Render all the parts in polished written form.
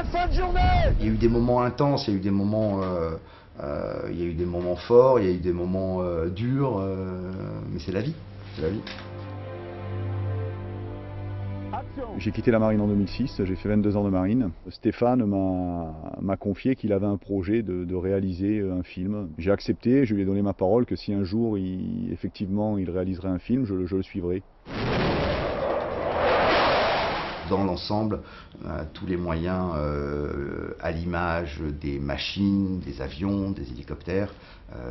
bonne fin de journée. Il y a eu des moments intenses, il y a eu des moments, il y a eu des moments forts, il y a eu des moments durs, mais c'est la vie, c'est la vie. J'ai quitté la marine en 2006, j'ai fait 22 ans de marine. Stéphane m'a confié qu'il avait un projet de réaliser un film. J'ai accepté, je lui ai donné ma parole que si un jour effectivement il réaliserait un film, je le suivrai. Dans l'ensemble, tous les moyens à l'image des machines, des avions, des hélicoptères,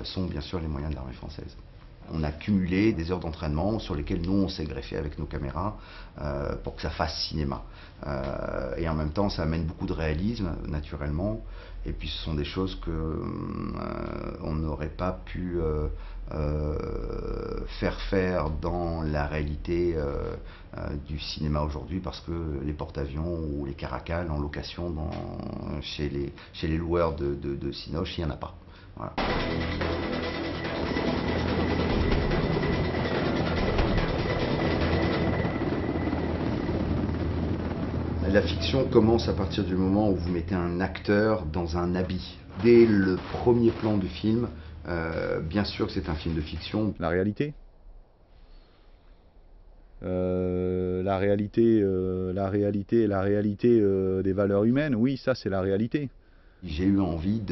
sont bien sûr les moyens de l'armée française. On a cumulé des heures d'entraînement sur lesquelles nous on s'est greffé avec nos caméras pour que ça fasse cinéma. Et en même temps ça amène beaucoup de réalisme naturellement, et puis ce sont des choses que on n'aurait pas pu faire dans la réalité du cinéma aujourd'hui, parce que les porte-avions ou les caracals en location chez les loueurs de Cinoche, il n'y en a pas. Voilà. La fiction commence à partir du moment où vous mettez un acteur dans un habit. Dès le premier plan du film, bien sûr que c'est un film de fiction. La réalité. La réalité des valeurs humaines, oui, ça c'est la réalité. J'ai eu envie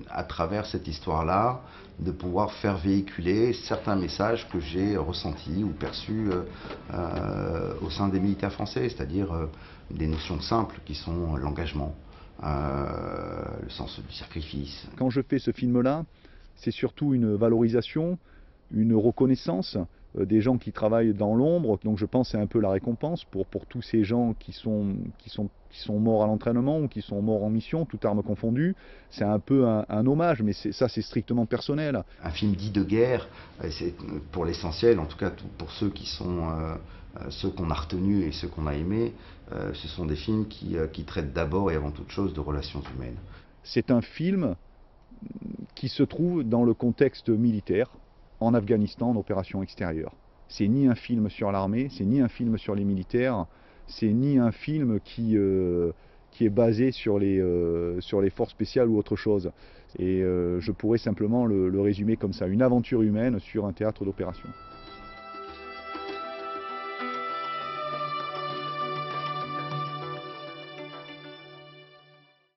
à travers cette histoire-là, de pouvoir faire véhiculer certains messages que j'ai ressentis ou perçus au sein des militaires français, c'est-à-dire des notions simples qui sont l'engagement, le sens du sacrifice. Quand je fais ce film-là, c'est surtout une valorisation, une reconnaissance des gens qui travaillent dans l'ombre. Donc je pense que c'est un peu la récompense pour tous ces gens qui sont morts à l'entraînement ou qui sont morts en mission, toutes armes confondues. C'est un peu un hommage, mais ça c'est strictement personnel. Un film dit de guerre, c'est pour l'essentiel, en tout cas pour ceux qui sont ceux qu'on a retenus et ceux qu'on a aimés, ce sont des films qui traitent d'abord et avant toute chose de relations humaines. C'est un film qui se trouve dans le contexte militaire, en Afghanistan, en opération extérieure. C'est ni un film sur l'armée, c'est ni un film sur les militaires, c'est ni un film qui est basé sur les forces spéciales ou autre chose. Et je pourrais simplement le résumer comme ça, une aventure humaine sur un théâtre d'opération.